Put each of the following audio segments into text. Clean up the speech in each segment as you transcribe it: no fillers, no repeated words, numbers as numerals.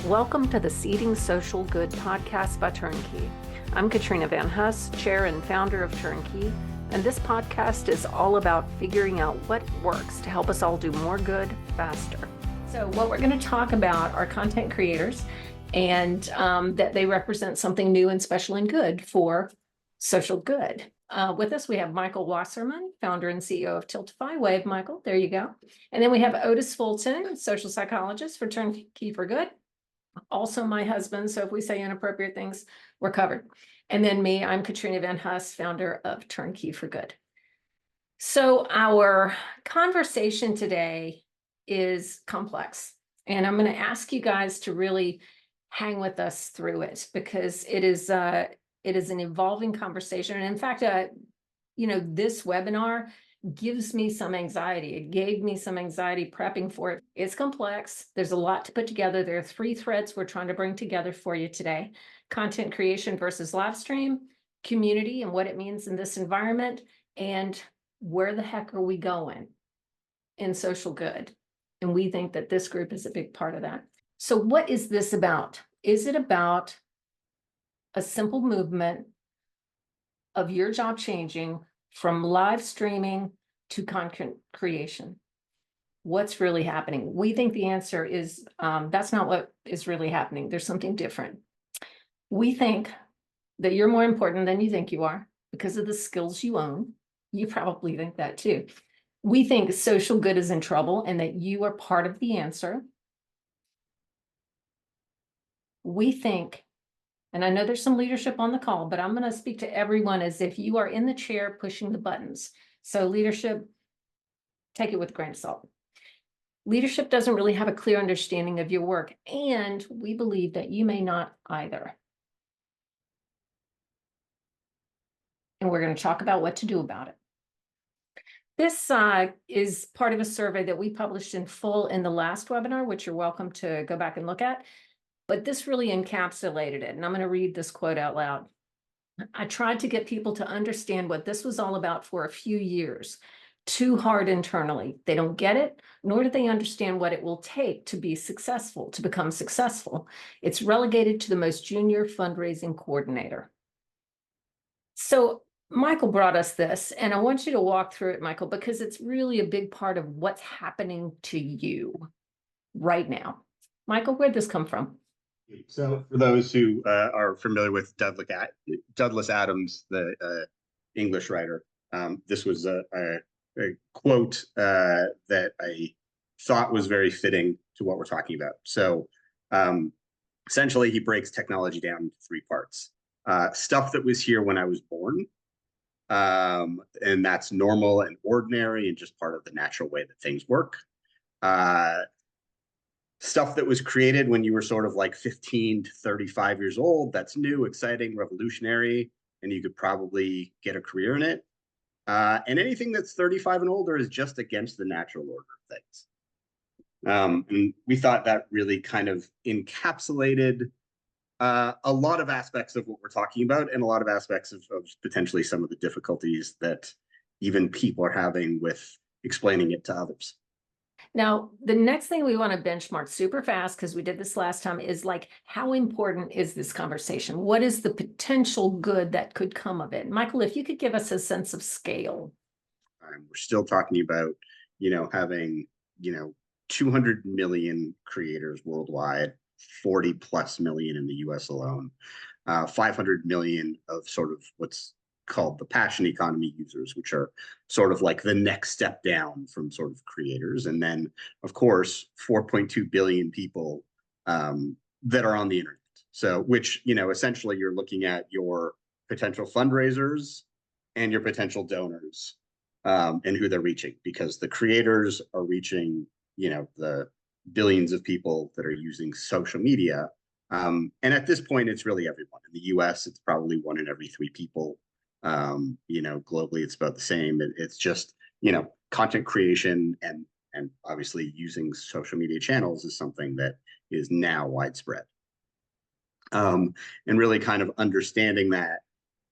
Welcome to the Seeding Social Good podcast by Turnkey. I'm Katrina Van Huss, chair and founder of Turnkey, and this podcast is all about figuring out what works to help us all do more good faster. So what we're going to talk about are content creators and that they represent something new and special and good for social good. With us, we have Michael Wasserman, founder and CEO of Tiltify. Wave, Michael. There you go. And then we have Otis Fulton, social psychologist for Turnkey for Good. Also my husband, so if we say inappropriate things, we're covered. And then me, I'm Katrina Van Huss, founder of Turnkey for Good. So our conversation today is complex, and I'm going to ask you guys to really hang with us through it because it is an evolving conversation. And in fact, this webinar gives me some anxiety. It gave me some anxiety prepping for it. It's complex. There's a lot to put together. There are 3 threads we're trying to bring together for you today. Content creation versus live stream, community and what it means in this environment, and where the heck are we going in social good? And we think that this group is a big part of that. So what is this about? Is it about a simple movement of your job changing from live streaming to content creation? What's really happening? We think the answer is that's not what is really happening. There's something different. We think that you're more important than you think you are because of the skills you own. You probably think that too. We think social good is in trouble and that you are part of the answer. We think, and I know there's some leadership on the call, but I'm going to speak to everyone as if you are in the chair pushing the buttons. So leadership, take it with a grain of salt. Leadership doesn't really have a clear understanding of your work, and we believe that you may not either. And we're going to talk about what to do about it. This is part of a survey that we published in full in the last webinar, which you're welcome to go back and look at. But this really encapsulated it. And I'm going to read this quote out loud. I tried to get people to understand what this was all about for a few years. Too hard internally. They don't get it, nor do they understand what it will take to be successful, to become successful. It's relegated to the most junior fundraising coordinator. So Michael brought us this, and I want you to walk through it, Michael, because it's really a big part of what's happening to you right now. Michael, where'd this come from? So for those who are familiar with Douglas Adams, the English writer, this was a quote that I thought was very fitting to what we're talking about. So essentially, he breaks technology down into 3 parts. Stuff that was here when I was born, and that's normal and ordinary and just part of the natural way that things work. Stuff that was created when you were sort of like 15 to 35 years old, that's new, exciting, revolutionary, and you could probably get a career in it. And anything that's 35 and older is just against the natural order of things. And we thought that really kind of encapsulated a lot of aspects of what we're talking about and a lot of aspects of potentially some of the difficulties that even people are having with explaining it to others. Now, the next thing we want to benchmark super fast, because we did this last time, is like, how important is this conversation? What is the potential good that could come of it? Michael, if you could give us a sense of scale. We're still talking about, having, 200 million creators worldwide, 40 plus million in the US alone, 500 million of sort of what's called the passion economy users, which are sort of like the next step down from sort of creators. And then, of course, 4.2 billion people that are on the internet. So, which, essentially you're looking at your potential fundraisers and your potential donors and who they're reaching, because the creators are reaching, the billions of people that are using social media. And at this point, it's really everyone. In the US, it's probably 1 in every 3 people. Globally, it's about the same. It's just, content creation and obviously using social media channels is something that is now widespread. And really kind of understanding that,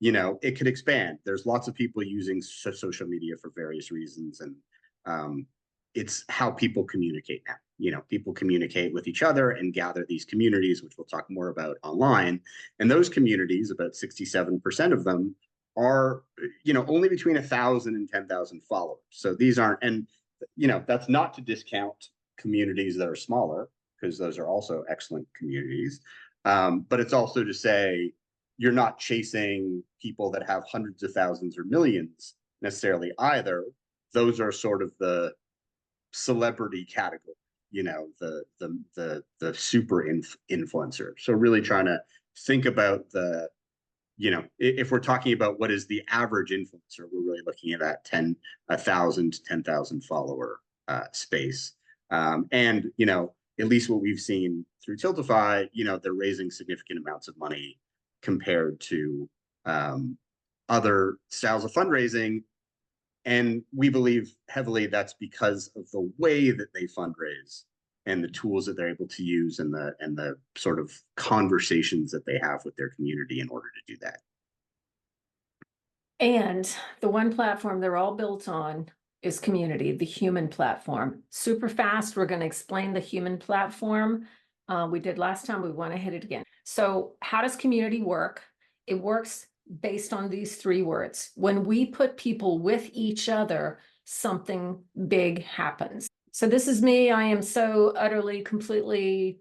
it could expand. There's lots of people using social media for various reasons. And it's how people communicate now. people communicate with each other and gather these communities, which we'll talk more about online. And those communities, about 67% of them, are only between 1,000 and 10,000 followers. So these aren't, and that's not to discount communities that are smaller, because those are also excellent communities. But it's also to say you're not chasing people that have hundreds of thousands or millions necessarily either. Those are sort of the celebrity category, the super influencer. So really trying to think about if we're talking about what is the average influencer, we're really looking at that 1,000 to 10,000 follower space. And at least what we've seen through Tiltify, they're raising significant amounts of money compared to other styles of fundraising. And we believe heavily that's because of the way that they fundraise and the tools that they're able to use and the sort of conversations that they have with their community in order to do that. And the one platform they're all built on is community, the human platform. Super fast, we're going to explain the human platform. We did last time, we want to hit it again. So how does community work? It works based on these three words. When we put people with each other, something big happens. So this is me. I am so utterly, completely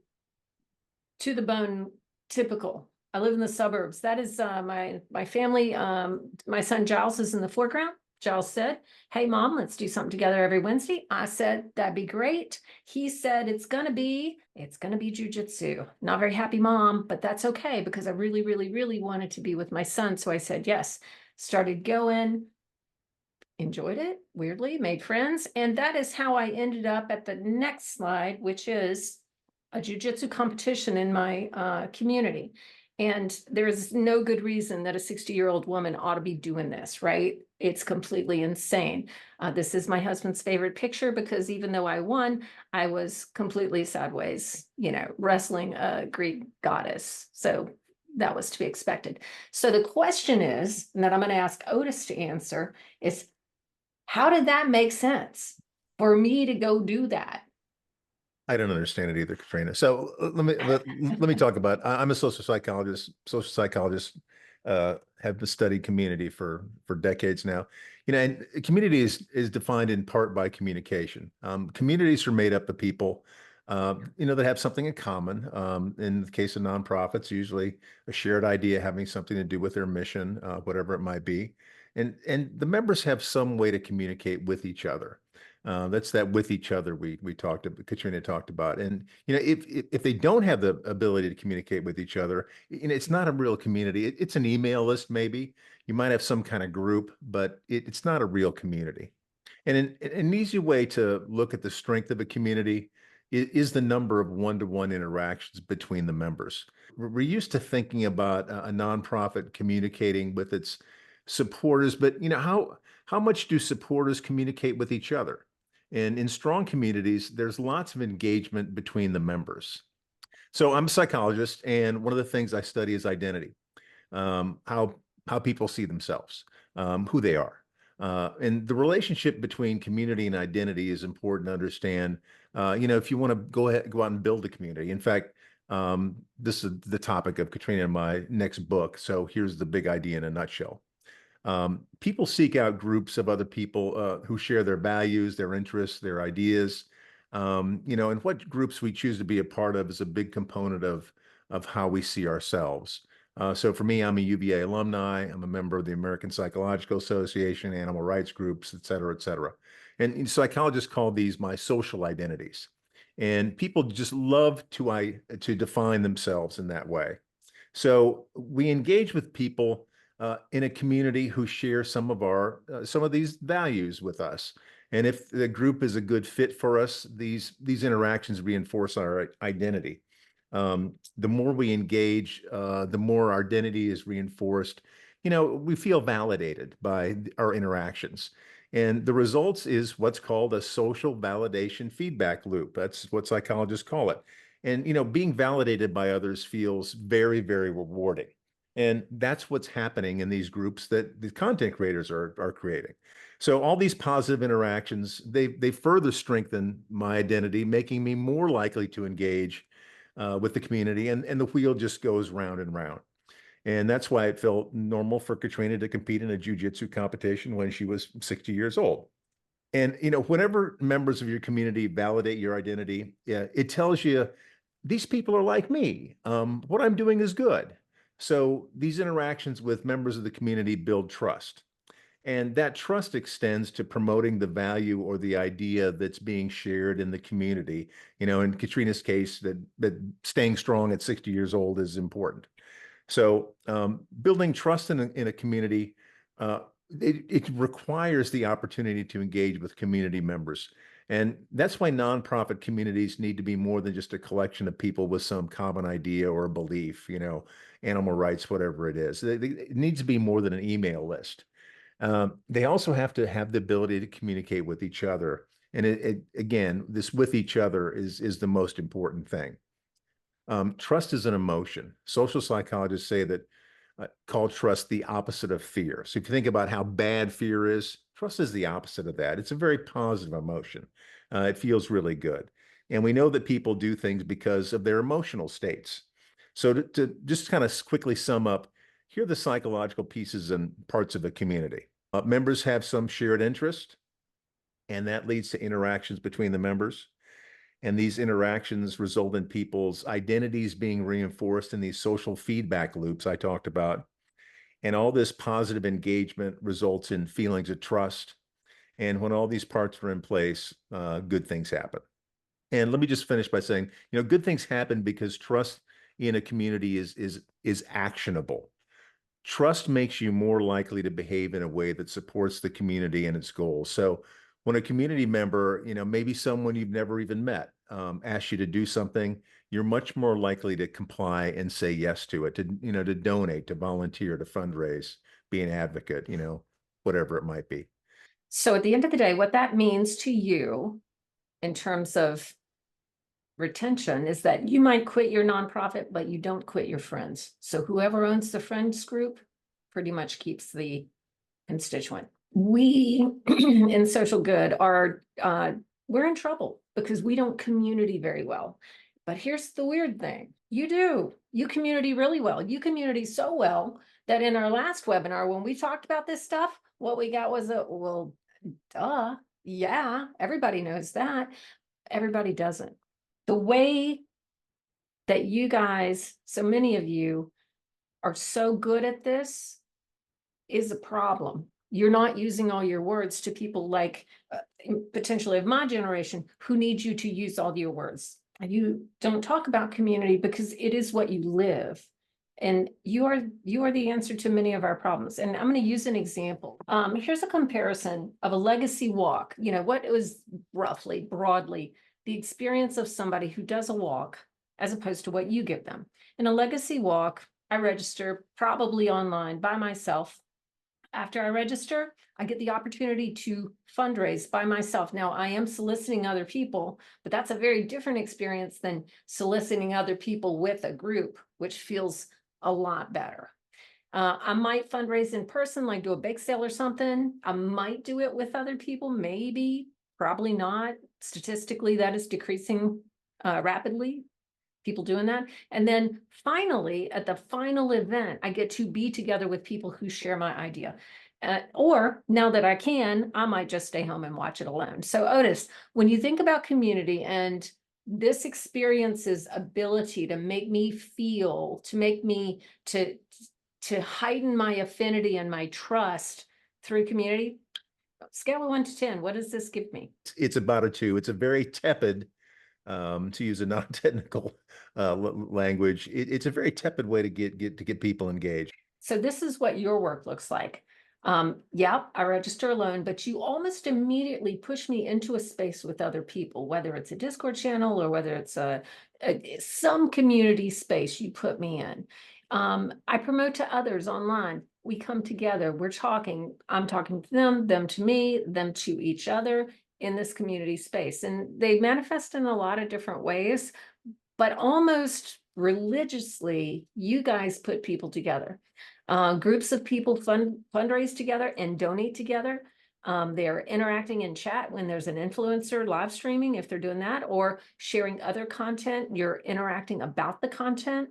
to the bone typical. I live in the suburbs. That is my family. My son Giles is in the foreground. Giles said, "Hey, Mom, let's do something together every Wednesday." I said, "That'd be great." He said, it's gonna be jujitsu. Not very happy mom, but that's okay because I really, really, really wanted to be with my son. So I said yes. Started going, enjoyed it, weirdly, made friends. And that is how I ended up at the next slide, which is a jujitsu competition in my community. And there's no good reason that a 60-year-old woman ought to be doing this, right? It's completely insane. This is my husband's favorite picture because even though I won, I was completely sideways, wrestling a Greek goddess. So that was to be expected. So the question is, and that I'm going to ask Otis to answer, is how did that make sense for me to go do that? I don't understand it either, Katrina. So let me talk about. I'm a social psychologist. Have studied community for decades now. And community is defined in part by communication. Communities are made up of people, that have something in common. In the case of nonprofits, usually a shared idea having something to do with their mission, whatever it might be, and the members have some way to communicate with each other. That's that with each other Katrina talked about. And if they don't have the ability to communicate with each other, it's not a real community. It's an email list, maybe. You might have some kind of group, but it's not a real community. And an easy way to look at the strength of a community is the number of one-to-one interactions between the members. We're used to thinking about a nonprofit communicating with its supporters, but how much do supporters communicate with each other? And in strong communities, there's lots of engagement between the members. So I'm a psychologist, and one of the things I study is identity, how people see themselves, who they are. And the relationship between community and identity is important to understand. If you want to go out and build a community. In fact, this is the topic of Katrina and my next book. So here's the big idea in a nutshell. People seek out groups of other people who share their values, their interests, their ideas. And what groups we choose to be a part of is a big component of how we see ourselves. So for me, I'm a UVA alumni. I'm a member of the American Psychological Association, animal rights groups, et cetera, et cetera. And psychologists call these my social identities. And people just love to define themselves in that way. So we engage with people in a community who share some of these values with us. And if the group is a good fit for us, these interactions reinforce our identity. The more we engage, the more our identity is reinforced. We feel validated by our interactions. And the results is what's called a social validation feedback loop. That's what psychologists call it. And, being validated by others feels very, very rewarding. And that's what's happening in these groups that the content creators are creating. So all these positive interactions, they further strengthen my identity, making me more likely to engage with the community, and the wheel just goes round and round. And that's why it felt normal for Katrina to compete in a jiu-jitsu competition when she was 60 years old. And whenever members of your community validate your identity, yeah, it tells you these people are like me. What I'm doing is good. So these interactions with members of the community build trust. And that trust extends to promoting the value or the idea that's being shared in the community. In Katrina's case, that staying strong at 60 years old is important. So building trust in a community, it requires the opportunity to engage with community members. And that's why nonprofit communities need to be more than just a collection of people with some common idea or belief, animal rights, whatever it is. It needs to be more than an email list. They also have to have the ability to communicate with each other. And again, this with each other is the most important thing. Trust is an emotion. Social psychologists say that call trust the opposite of fear. So if you think about how bad fear is, trust is the opposite of that. It's a very positive emotion. It feels really good. And we know that people do things because of their emotional states. So to just kind of quickly sum up, here are the psychological pieces and parts of a community. Members have some shared interest, and that leads to interactions between the members. And these interactions result in people's identities being reinforced in these social feedback loops I talked about. And all this positive engagement results in feelings of trust. And when all these parts are in place, good things happen. And let me just finish by saying, good things happen because trust in a community is actionable. Trust makes you more likely to behave in a way that supports the community and its goals. So when a community member, maybe someone you've never even met, asks you to do something, you're much more likely to comply and say yes to it, to donate, to volunteer, to fundraise, be an advocate, whatever it might be. So at the end of the day, what that means to you in terms of retention is that you might quit your nonprofit, but you don't quit your friends. So whoever owns the friends group pretty much keeps the constituent. We in social good are, we're in trouble because we don't community very well. But here's the weird thing. You do. You community really well. You community so well that in our last webinar, when we talked about this stuff, what we got was well, duh. Yeah, everybody knows that. Everybody doesn't. The way that you guys, so many of you, are so good at this is a problem. You're not using all your words to people like potentially of my generation who need you to use all your words. And you don't talk about community because it is what you live. And you are the answer to many of our problems. And I'm going to use an example. Here's a comparison of a legacy walk. What was roughly, broadly, the experience of somebody who does a walk as opposed to what you give them. In a legacy walk, I register probably online by myself. After I register, I get the opportunity to fundraise by myself. Now, I am soliciting other people, but that's a very different experience than soliciting other people with a group, which feels a lot better. I might fundraise in person, like do a bake sale or something. I might do it with other people, maybe, probably not. Statistically, that is decreasing rapidly. People doing that. And then finally, at the final event, I get to be together with people who share my idea. Or now that I can, I might just stay home and watch it alone. So Otis, when you think about community and this experience's ability to make me feel, to make me, to heighten my affinity and my trust through community, scale of 1 to 10, what does this give me? It's about a 2. It's a very tepid, to use a non-technical language. It's a very tepid way to get people engaged. So this is what your work looks like. Yeah, I register alone, but you almost immediately push me into a space with other people, whether it's a Discord channel or whether it's some community space you put me in. I promote to others online. We come together, we're talking, I'm talking to them to me, them to each other in this community space. And they manifest in a lot of different ways, but almost religiously, you guys put people together. Groups of people fundraise together and donate together. They're interacting in chat when there's an influencer live streaming, if they're doing that, or sharing other content, you're interacting about the content.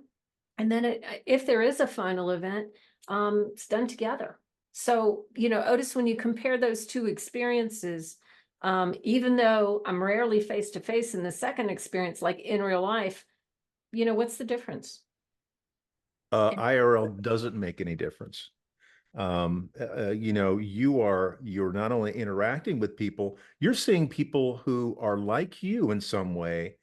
And then if there is a final event, it's done together. So, Otis, when you compare those two experiences, even though I'm rarely face to face in the second experience, like in real life, what's the difference? IRL doesn't make any difference. You're not only interacting with people, you're seeing people who are like you in some way,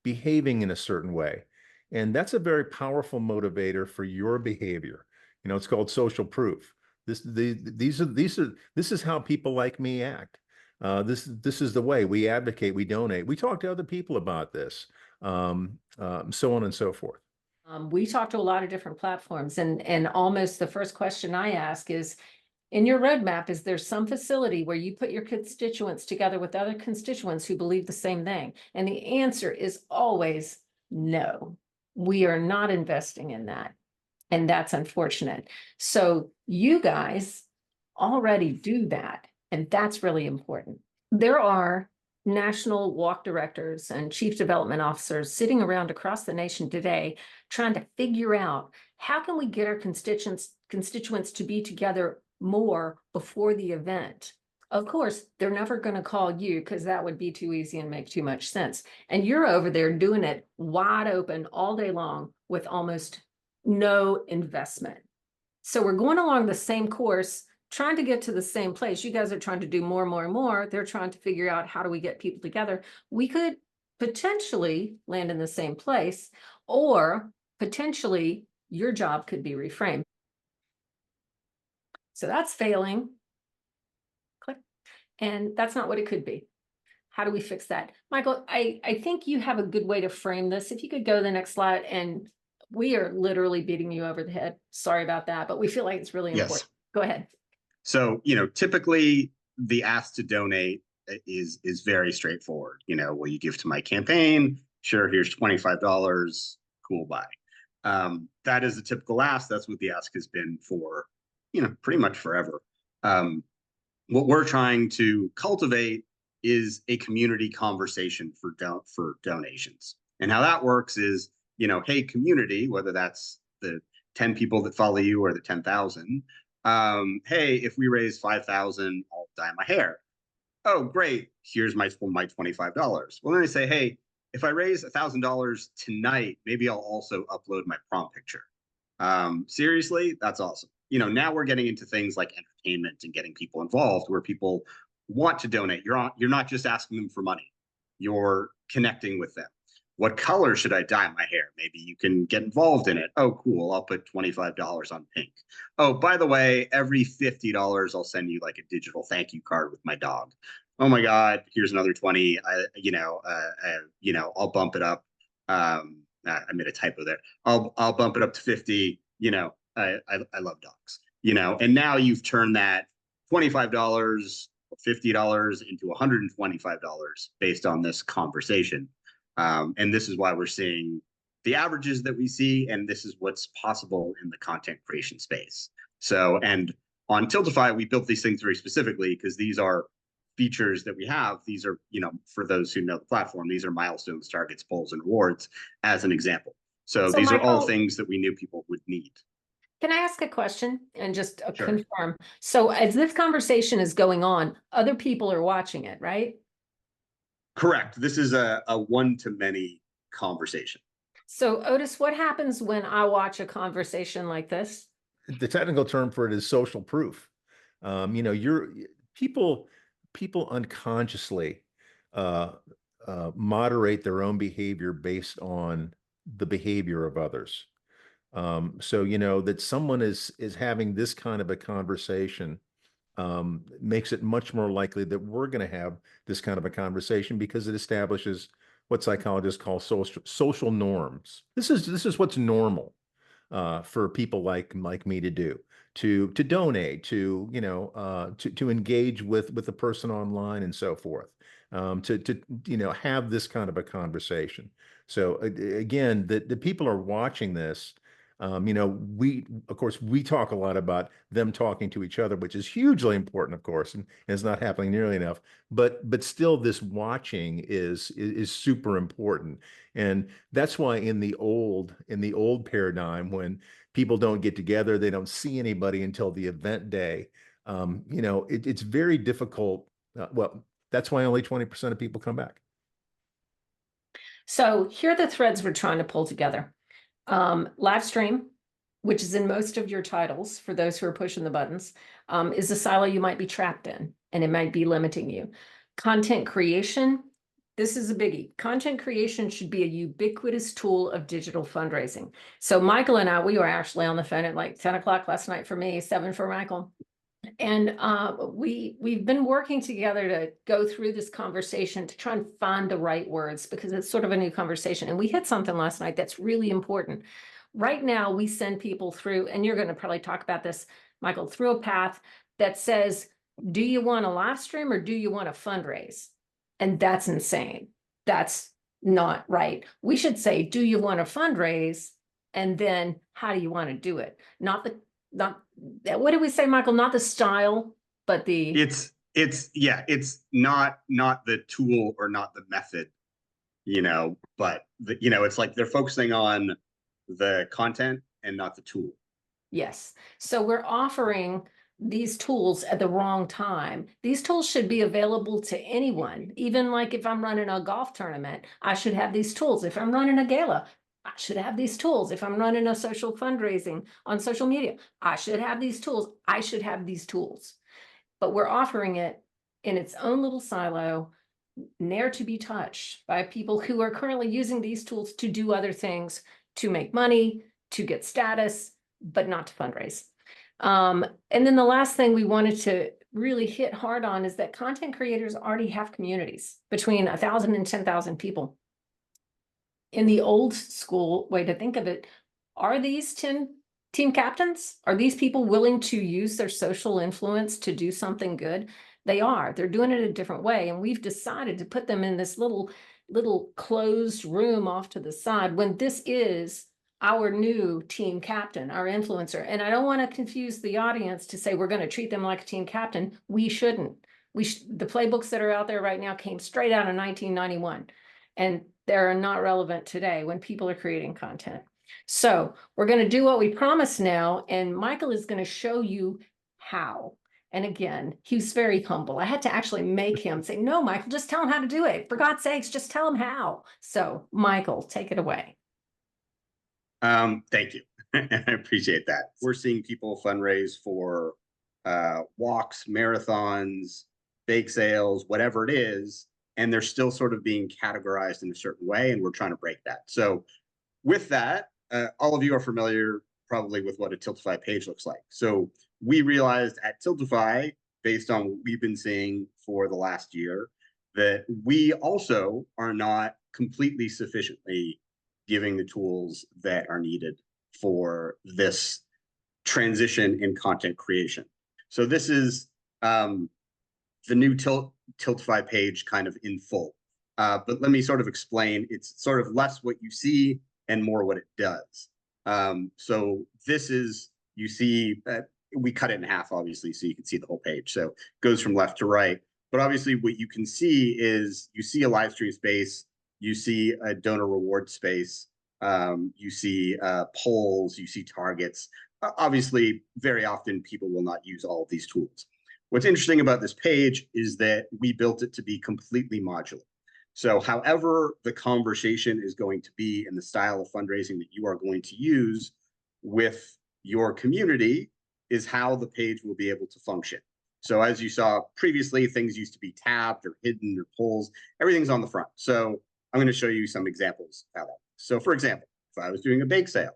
behaving in a certain way. And that's a very powerful motivator for your behavior. It's called social proof. This is how people like me act. This is the way we advocate, we donate, we talk to other people about this, so on and so forth. We talk to a lot of different platforms, and almost the first question I ask is, in your roadmap, is there some facility where you put your constituents together with other constituents who believe the same thing? And the answer is always no. We are not investing in that. And that's unfortunate. So you guys already do that. And that's really important. There are national walk directors and chief development officers sitting around across the nation today trying to figure out how can we get our constituents to be together more before the event. Of course, they're never going to call you because that would be too easy and make too much sense. And you're over there doing it wide open all day long with almost no investment. So we're going along the same course, trying to get to the same place. You guys are trying to do more and more and more. They're trying to figure out how do we get people together. We could potentially land in the same place, or potentially your job could be reframed. So that's failing. Click. And that's not what it could be. How do we fix that? Michael, I think you have a good way to frame this. If you could go to the next slide, and we are literally beating you over the head. Sorry about that, but we feel like it's really important. Go ahead. So, typically the ask to donate is very straightforward. Will you give to my campaign? Sure, here's $25. Cool, bye. That is the typical ask. That's what the ask has been for, pretty much forever. What we're trying to cultivate is a community conversation for donations. And how that works is, hey, community, whether that's the 10 people that follow you or the 10,000, hey, if we raise 5,000, I'll dye my hair. Oh, great. Here's my $25. Well, then I say, hey, if I raise $1,000 tonight, maybe I'll also upload my prom picture. Seriously, that's awesome. Now we're getting into things like entertainment and getting people involved where people want to donate. You're not just asking them for money. You're connecting with them. What color should I dye my hair? Maybe you can get involved in it. Oh, cool. I'll put $25 on pink. Oh, by the way, every $50, I'll send you like a digital thank you card with my dog. Oh my God, here's another 20. I'll bump it up. I made a typo there. I'll bump it up to 50. I love dogs. And now you've turned that $25, $50 into $125 based on this conversation. And this is why we're seeing the averages that we see, and this is what's possible in the content creation space. So, and on Tiltify, we built these things very specifically because these are features that we have. These are, for those who know the platform, these are milestones, targets, polls, and rewards as an example. So these are all things that we knew people would need. Can I ask a question and just Sure. confirm? So as this conversation is going on, other people are watching it, right? Correct. This is a one-to-many conversation. So Otis, what happens when I watch a conversation like this? The technical term for it is social proof. People unconsciously moderate their own behavior based on the behavior of others. So that someone is having this kind of a conversation makes it much more likely that we're going to have this kind of a conversation because it establishes what psychologists call social norms. This is what's normal for people like me to do, to donate, to engage with the person online and so forth, to have this kind of a conversation. So again, the people are watching this. You know, of course, we talk a lot about them talking to each other, which is hugely important, of course, and is not happening nearly enough. But still, this watching is super important, and that's why in the old paradigm, when people don't get together, they don't see anybody until the event day. You know, it's very difficult. Well, that's why only 20% of people come back. So here are the threads we're trying to pull together. Livestream, which is in most of your titles for those who are pushing the buttons, is a silo you might be trapped in, and it might be limiting you. Content creation, this is a biggie. Content creation should be a ubiquitous tool of digital fundraising. So Michael and I, we were actually on the phone at like 10 o'clock last night for me, 7 for Michael. And we've been working together to go through this conversation to try and find the right words, because it's sort of a new conversation. And we hit something last night that's really important. Right now, we send people through, and you're going to probably talk about this, Michael, through a path that says, do you want a live stream or do you want to fundraise? And that's insane. That's not right. We should say, do you want to fundraise? And then how do you want to do it? Not what did we say, Michael? Not the style, but the it's not the tool or not the method, you know, but you know, it's like they're focusing on the content and not the tool. Yes. So we're offering these tools at the wrong time. These tools should be available to anyone. Even like if I'm running a golf tournament, I should have these tools. If I'm running a gala, I should have these tools. If I'm running a social fundraising on social media, I should have these tools. I should have these tools. But we're offering it in its own little silo, ne'er to be touched by people who are currently using these tools to do other things, to make money, to get status, but not to fundraise. And then the last thing we wanted to really hit hard on is that content creators already have communities between 1,000 and 10,000 people. In the old school way to think of it, are these 10 team captains? Are these people willing to use their social influence to do something good? They are. They're doing it a different way. And we've decided to put them in this little closed room off to the side when this is our new team captain, our influencer. And I don't want to confuse the audience to say we're going to treat them like a team captain. We shouldn't. The playbooks that are out there right now came straight out of 1991. And they're not relevant today when people are creating content. So we're going to do what we promised now, and Michael is going to show you how. And again, he's very humble. I had to actually make him say, no, Michael, just tell him how to do it. For God's sakes, just tell him how. So Michael, take it away. Thank you. I appreciate that. We're seeing people fundraise for walks, marathons, bake sales, whatever it is, and they're still sort of being categorized in a certain way, and we're trying to break that. So with that, all of you are familiar probably with what a Tiltify page looks like. So we realized at Tiltify, based on what we've been seeing for the last year, that we also are not completely sufficiently giving the tools that are needed for this transition in content creation. So this is the new Tiltify page kind of in full. But let me sort of explain. It's sort of less what you see and more what it does. So this is, you see, we cut it in half, obviously, so you can see the whole page. So it goes from left to right. But obviously what you can see is you see a live stream space, you see a donor reward space, you see polls, you see targets. Obviously, very often people will not use all of these tools. What's interesting about this page is that we built it to be completely modular. So however the conversation is going to be in the style of fundraising that you are going to use with your community is how the page will be able to function. So as you saw previously, things used to be tabbed or hidden or polls. Everything's on the front. So I'm going to show you some examples of that. So for example, if I was doing a bake sale,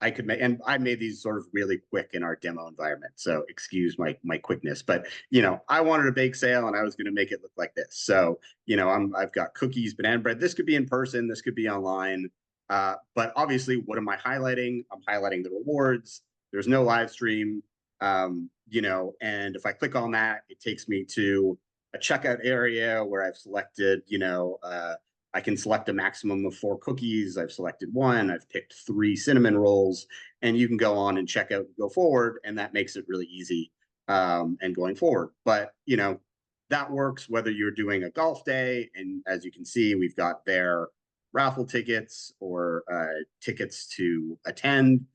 I could make, and I made these sort of really quick in our demo environment, so excuse my quickness, but you know, I wanted a bake sale and I was going to make it look like this. So, you know, I've got cookies, banana bread. This could be in person, this could be online. But obviously, what am I highlighting? I'm highlighting the rewards. There's no live stream, you know, and if I click on that, it takes me to a checkout area where I've selected, you know, I can select a maximum of 4 cookies. I've selected 1. I've picked 3 cinnamon rolls, and you can go on and check out and go forward, and that makes it really easy and going forward. But that works whether you're doing a golf day, and as you can see, we've got their raffle tickets or tickets to attend.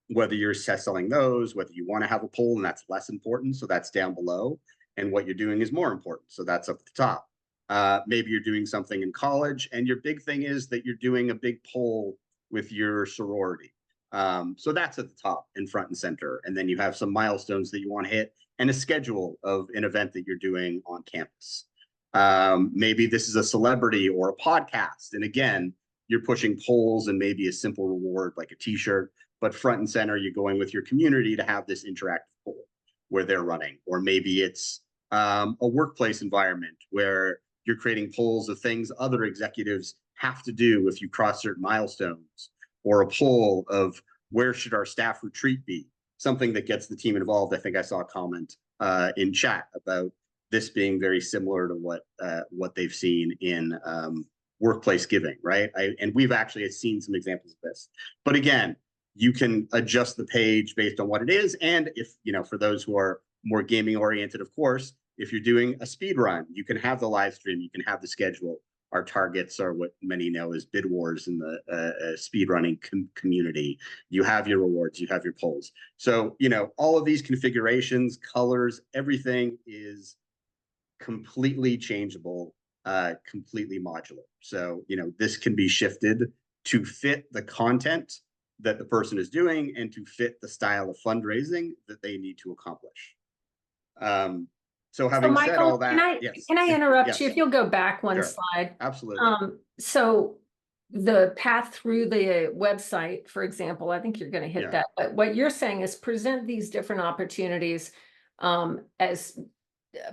Whether you're selling those, whether you want to have a poll, and that's less important, so that's down below, and what you're doing is more important, so that's up at the top. Maybe you're doing something in college, and your big thing is that you're doing a big poll with your sorority. So that's at the top and front and center. And then you have some milestones that you want to hit and a schedule of an event that you're doing on campus. Maybe this is a celebrity or a podcast. And again, you're pushing polls and maybe a simple reward like a t-shirt, but front and center, you're going with your community to have this interactive poll where they're running. Or maybe it's a workplace environment where you're creating polls of things other executives have to do if you cross certain milestones, or a poll of where should our staff retreat be, something that gets the team involved. I think I saw a comment in chat about this being very similar to what they've seen in workplace giving, right? And we've actually seen some examples of this. But again, you can adjust the page based on what it is. And if, for those who are more gaming oriented, of course, if you're doing a speed run, you can have the live stream, you can have the schedule. Our targets are what many know as bid wars in the speed running community. You have your rewards, you have your polls. So, all of these configurations, colors, everything is completely changeable, completely modular. So, this can be shifted to fit the content that the person is doing and to fit the style of fundraising that they need to accomplish. So having Michael, said all that, can I interrupt yes. you? If you'll go back one Sure. slide. Absolutely. So the path through the website, for example, I think you're going to hit that. But what you're saying is present these different opportunities as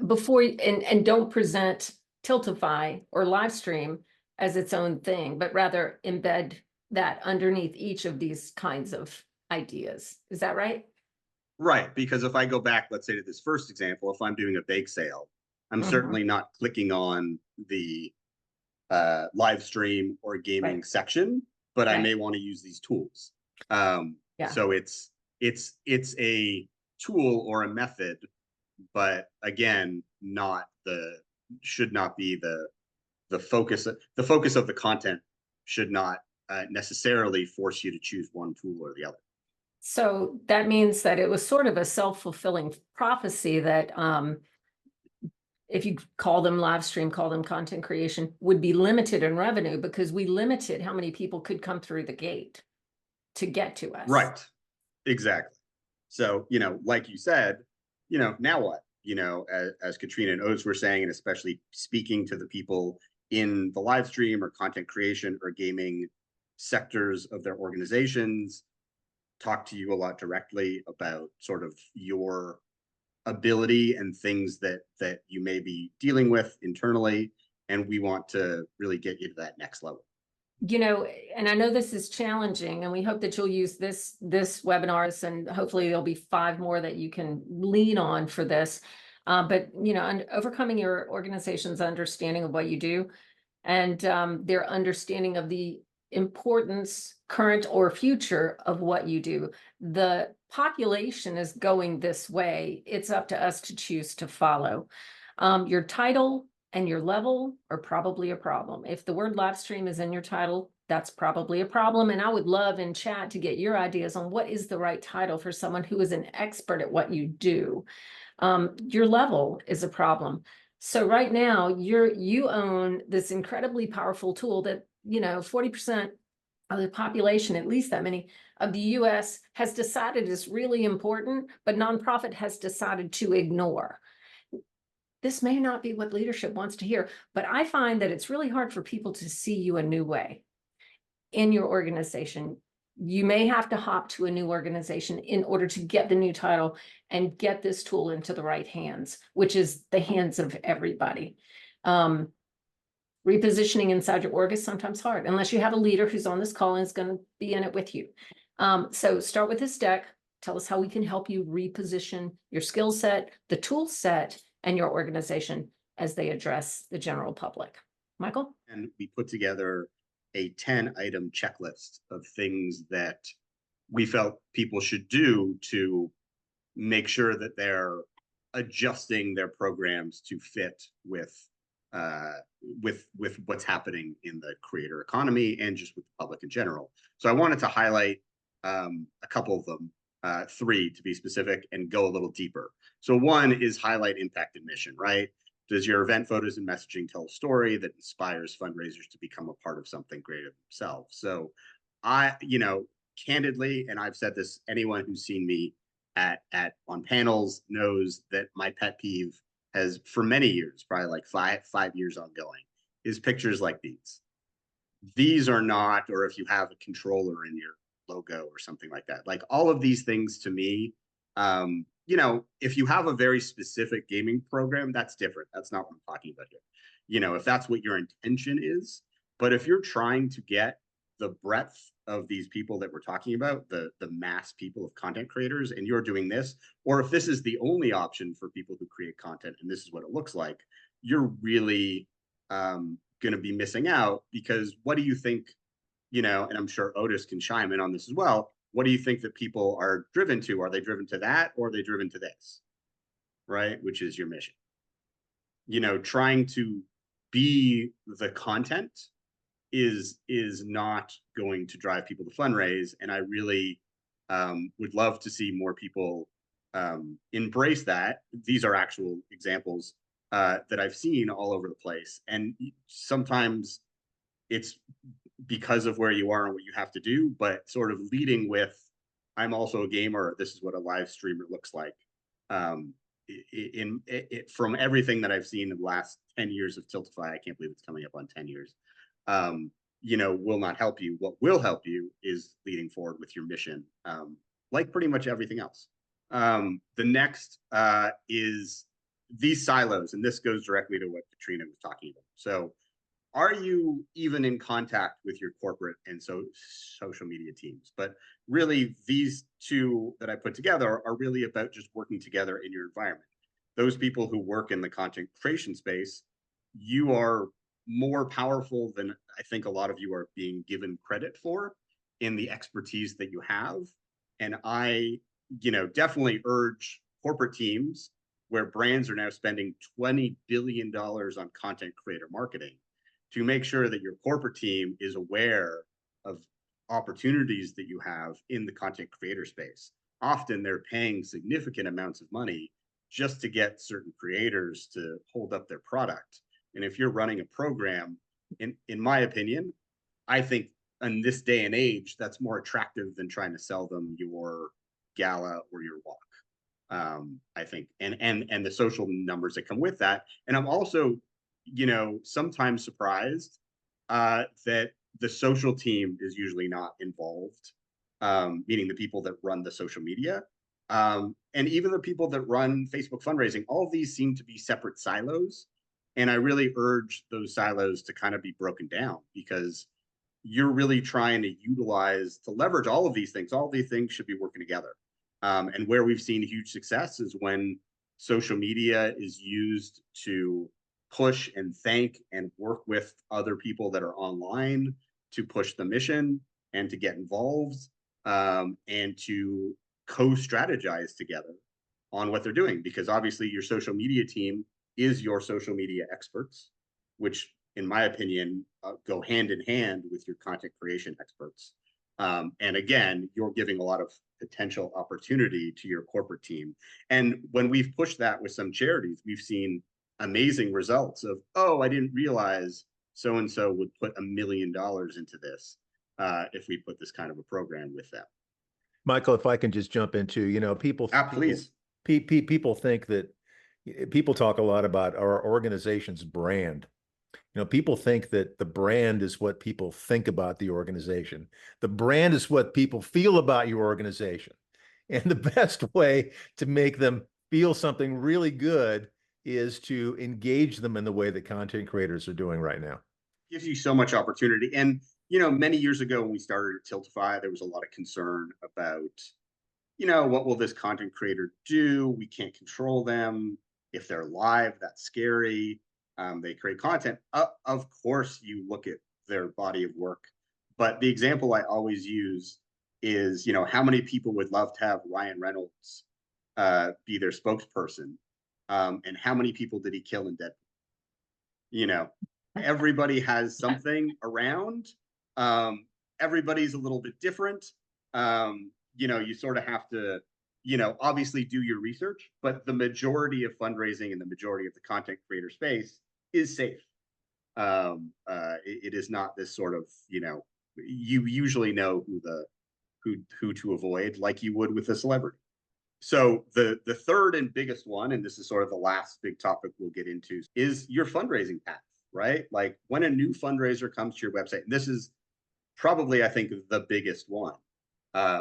before, and don't present Tiltify or Livestream as its own thing, but rather embed that underneath each of these kinds of ideas. Is that right? Right, because if I go back, let's say to this first example, if I'm doing a bake sale, I'm certainly not clicking on the live stream or gaming section, but I may want to use these tools. So it's a tool or a method, but again, should not be the focus. The focus of the content should not necessarily force you to choose one tool or the other. So that means that it was sort of a self-fulfilling prophecy that if you call them live stream, call them content creation, would be limited in revenue because we limited how many people could come through the gate to get to us. Right. Exactly. So, like you said, now what? As Katrina and Otis were saying, and especially speaking to the people in the live stream or content creation or gaming sectors of their organizations, talk to you a lot directly about sort of your ability and things that you may be dealing with internally, and we want to really get you to that next level. And I know this is challenging, and we hope that you'll use this webinar, and hopefully there'll be 5 more that you can lean on for this. But overcoming your organization's understanding of what you do and their understanding of the importance, current or future, of what you do. The population is going this way. It's up to us to choose to follow. Your title and your level are probably a problem. If the word live stream is in your title, that's probably a problem. And I would love in chat to get your ideas on what is the right title for someone who is an expert at what you do. Your level is a problem. So right now you own this incredibly powerful tool that 40% of the population, at least that many of the US, has decided is really important, but nonprofit has decided to ignore. This may not be what leadership wants to hear, but I find that it's really hard for people to see you a new way in your organization. You may have to hop to a new organization in order to get the new title and get this tool into the right hands, which is the hands of everybody. Repositioning inside your org is sometimes hard, unless you have a leader who's on this call and is going to be in it with you. So start with this deck. Tell us how we can help you reposition your skill set, the tool set, and your organization as they address the general public. Michael? And we put together a 10-item checklist of things that we felt people should do to make sure that they're adjusting their programs to fit with what's happening in the creator economy and just with the public in general. So I wanted to highlight a couple of them, three to be specific, and go a little deeper. So one is highlight impact and mission, right? Does your event photos and messaging tell a story that inspires fundraisers to become a part of something greater themselves? So candidly, and I've said this, anyone who's seen me on panels knows that my pet peeve has for many years, probably like five years ongoing, is pictures like these. These are not, or if you have a controller in your logo or something like that, like all of these things to me, if you have a very specific gaming program, that's different. That's not what I'm talking about here. If that's what your intention is, but if you're trying to get the breadth of these people that we're talking about, the mass people of content creators, and you're doing this, or if this is the only option for people who create content and this is what it looks like, you're really going to be missing out, because what do you think, and I'm sure Otis can chime in on this as well, what do you think that people are driven to? Are they driven to that, or are they driven to this, right? Which is your mission. Trying to be the content is not going to drive people to fundraise. And I really would love to see more people embrace that. These are actual examples that I've seen all over the place. And sometimes it's because of where you are and what you have to do, but sort of leading with, I'm also a gamer. This is what a live streamer looks like. From everything that I've seen in the last 10 years of Tiltify, I can't believe it's coming up on 10 years. Will not help you. What will help you is leading forward with your mission, like pretty much everything else. The next is these silos, and this goes directly to what Katrina was talking about. So are you even in contact with your corporate and social media teams? But really, these two that I put together are really about just working together in your environment. Those people who work in the content creation space, you are more powerful than I think a lot of you are being given credit for in the expertise that you have. And I, definitely urge corporate teams where brands are now spending $20 billion on content creator marketing to make sure that your corporate team is aware of opportunities that you have in the content creator space. Often they're paying significant amounts of money just to get certain creators to hold up their product. And if you're running a program, in my opinion, I think in this day and age, that's more attractive than trying to sell them your gala or your walk. I think, and the social numbers that come with that. And I'm also, sometimes surprised that the social team is usually not involved, meaning the people that run the social media. And even the people that run Facebook fundraising, all of these seem to be separate silos. And I really urge those silos to kind of be broken down, because you're really trying to leverage all of these things. All of these things should be working together. And where we've seen huge success is when social media is used to push and thank and work with other people that are online to push the mission and to get involved, and to co-strategize together on what they're doing. Because obviously your social media team is your social media experts, which in my opinion go hand in hand with your content creation experts. And again, you're giving a lot of potential opportunity to your corporate team. And when we've pushed that with some charities, we've seen amazing results of, I didn't realize so-and-so would put $1 million into this if we put this kind of a program with them. Michael, if I can just jump into, Please. People think that, people talk a lot about our organization's brand. People think that the brand is what people think about the organization. The brand is what people feel about your organization. And the best way to make them feel something really good is to engage them in the way that content creators are doing right now. Gives you so much opportunity. And, many years ago when we started at Tiltify, there was a lot of concern about, what will this content creator do? We can't control them. If they're live, that's scary. They create content. Of course, you look at their body of work, but the example I always use is, how many people would love to have Ryan Reynolds be their spokesperson, and how many people did he kill in Deadpool? Everybody has something around. Everybody's a little bit different. You sort of have to, obviously do your research, but the majority of fundraising and the majority of the content creator space is safe. It is not this sort of, you usually know who to avoid, like you would with a celebrity. So the third and biggest one, and this is sort of the last big topic we'll get into, is your fundraising path, right? Like when a new fundraiser comes to your website, and this is probably, I think, the biggest one,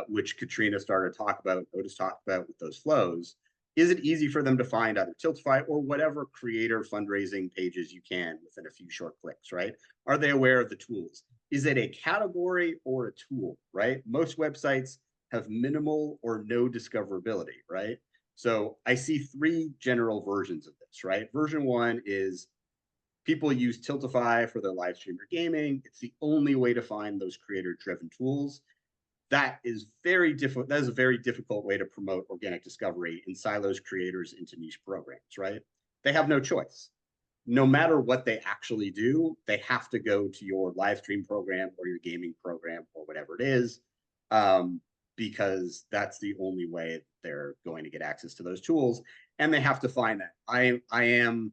which Katrina started to talk about, Otis talked about with those flows. Is it easy for them to find either Tiltify or whatever creator fundraising pages you can within a few short clicks, right? Are they aware of the tools? Is it a category or a tool, right? Most websites have minimal or no discoverability, right? So I see three general versions of this, right? Version one is people use Tiltify for their live stream or gaming. It's the only way to find those creator-driven tools. That is very difficult. That is a very difficult way to promote organic discovery and silos creators into niche programs, right? They have no choice. No matter what they actually do, they have to go to your live stream program or your gaming program or whatever it is, because that's the only way they're going to get access to those tools. And they have to find that. I am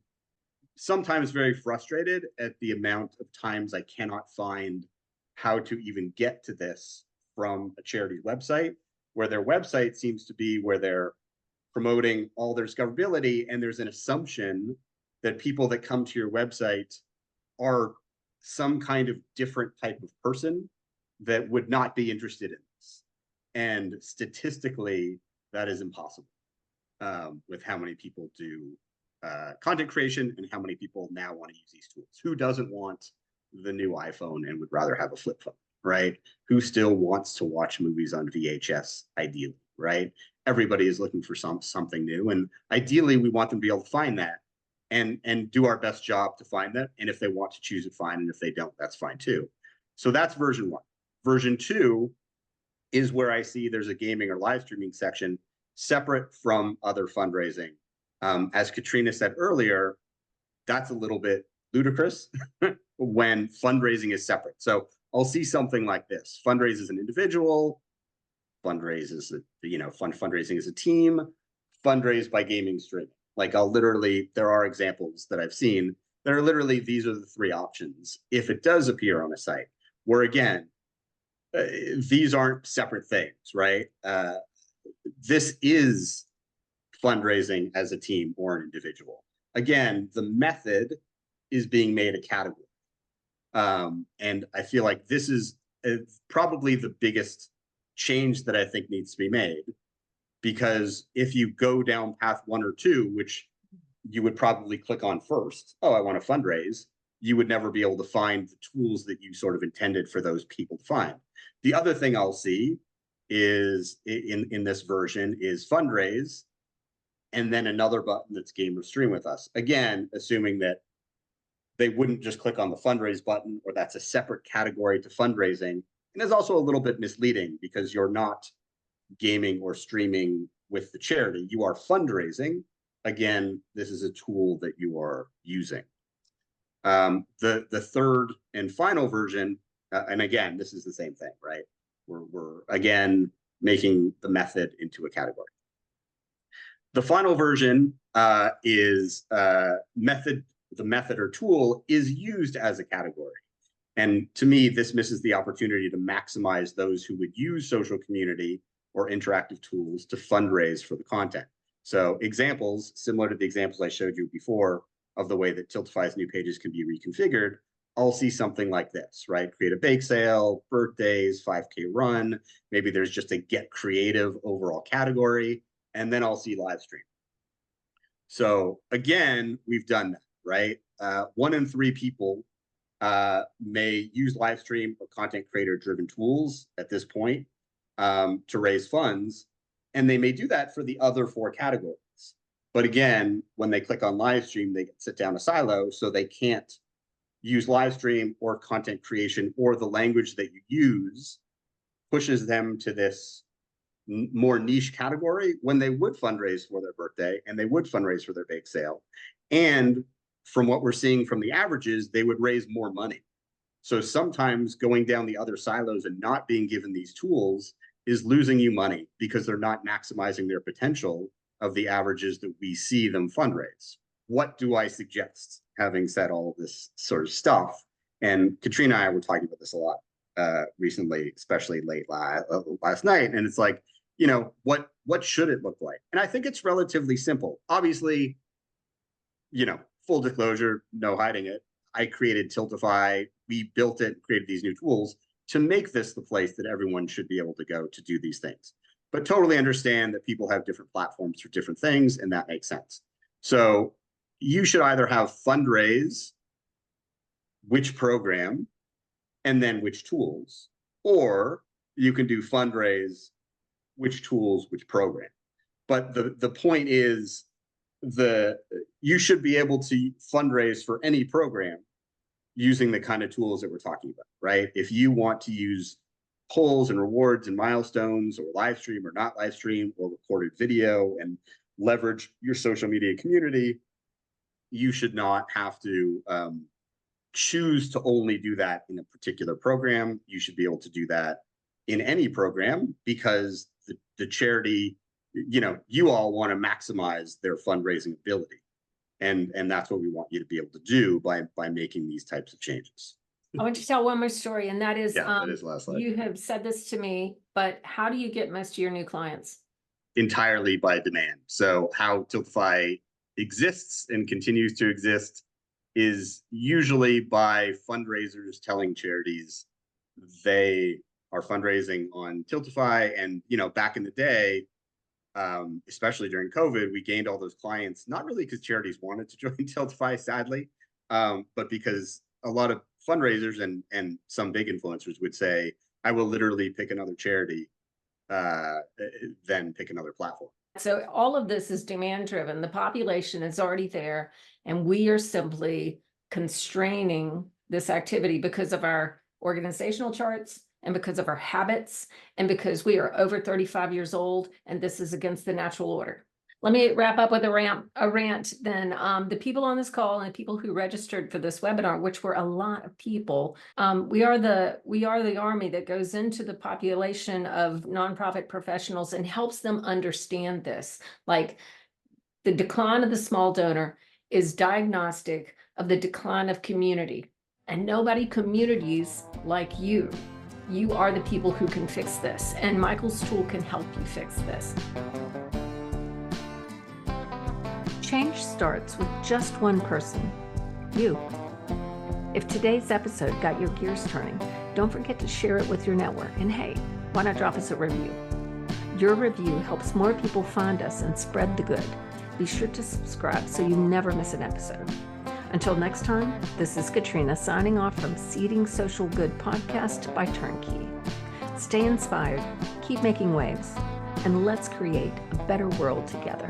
sometimes very frustrated at the amount of times I cannot find how to even get to this from a charity's website, where their website seems to be where they're promoting all their discoverability, and there's an assumption that people that come to your website are some kind of different type of person that would not be interested in this. And statistically, that is impossible, with how many people do content creation and how many people now want to use these tools. Who doesn't want the new iPhone and would rather have a flip phone, right? Who still wants to watch movies on VHS, ideally, right? Everybody is looking for something new, and ideally we want them to be able to find that and do our best job to find that. And if they want to choose it, fine. And if they don't, that's fine too. So that's version one. Version two is where I see there's a gaming or live streaming section separate from other fundraising. As Katrina said earlier, that's a little bit ludicrous when fundraising is separate. So I'll see something like this: fundraise as an individual, fundraise as fundraising as a team, fundraise by gaming streaming. Like there are examples that I've seen that are literally, these are the three options if it does appear on a site, where again, these aren't separate things, right? This is fundraising as a team or an individual. Again, the method is being made a category. And I feel like this is probably the biggest change that I think needs to be made, because if you go down path one or two, which you would probably click on first, oh, I want to fundraise, you would never be able to find the tools that you sort of intended for those people to find. The other thing I'll see is in this version is fundraise, and then another button that's game or stream with us. Again, assuming that they wouldn't just click on the fundraise button, or that's a separate category to fundraising. And it's also a little bit misleading, because you're not gaming or streaming with the charity. You are fundraising. Again, this is a tool that you are using. The third and final version, and again, this is the same thing, right? We're again making the method into a category. The final version is method. The method or tool is used as a category. And to me, this misses the opportunity to maximize those who would use social community or interactive tools to fundraise for the content. So examples, similar to the examples I showed you before of the way that Tiltify's new pages can be reconfigured, I'll see something like this, right? Create a bake sale, birthdays, 5K run. Maybe there's just a get creative overall category, and then I'll see live stream. So again, we've done that, right? 1 in 3 people may use live stream or content creator driven tools at this point to raise funds. And they may do that for the other 4 categories. But again, when they click on Livestream, they sit down a silo, so they can't use Livestream or content creation, or the language that you use pushes them to this more niche category when they would fundraise for their birthday and they would fundraise for their bake sale. And from what we're seeing from the averages, they would raise more money. So sometimes going down the other silos and not being given these tools is losing you money because they're not maximizing their potential of the averages that we see them fundraise. What do I suggest, having said all of this sort of stuff? And Katrina and I were talking about this a lot recently, especially late last night. And it's like, you know, what should it look like? And I think it's relatively simple. Obviously, you know, full disclosure, no hiding it. I created Tiltify. We built it, created these new tools to make this the place that everyone should be able to go to do these things. But totally understand that people have different platforms for different things, and that makes sense. So you should either have fundraise, which program, and then which tools, or you can do fundraise, which tools, which program. But the point is, you should be able to fundraise for any program using the kind of tools that we're talking about, right? If you want to use polls and rewards and milestones, or live stream or not live stream, or recorded video, and leverage your social media community, you should not have to choose to only do that in a particular program. You should be able to do that in any program, because the charity, you know, you all want to maximize their fundraising ability. And that's what we want you to be able to do by making these types of changes. I want to tell one more story, and that is, that is the last slide. you have said this to me, but how do you get most of your new clients? Entirely by demand. So how Tiltify exists and continues to exist is usually by fundraisers telling charities they are fundraising on Tiltify. And, you know, back in the day, especially during COVID, we gained all those clients, not really because charities wanted to join Tiltify, sadly, but because a lot of fundraisers and some big influencers would say, I will literally pick another charity than pick another platform. So all of this is demand driven. The population is already there, and we are simply constraining this activity because of our organizational charts, and because of our habits, and because we are over 35 years old, and this is against the natural order. Let me wrap up with a rant then. The people on this call and people who registered for this webinar, which were a lot of people, we are the army that goes into the population of nonprofit professionals and helps them understand this. Like, the decline of the small donor is diagnostic of the decline of community, and nobody communities like you. You are the people who can fix this, and Michael's tool can help you fix this. Change starts with just one person, you. If today's episode got your gears turning, don't forget to share it with your network. And hey, why not drop us a review? Your review helps more people find us and spread the good. Be sure to subscribe so you never miss an episode. Until next time, this is Katrina signing off from Seeding Social Good podcast by Turnkey. Stay inspired, keep making waves, and let's create a better world together.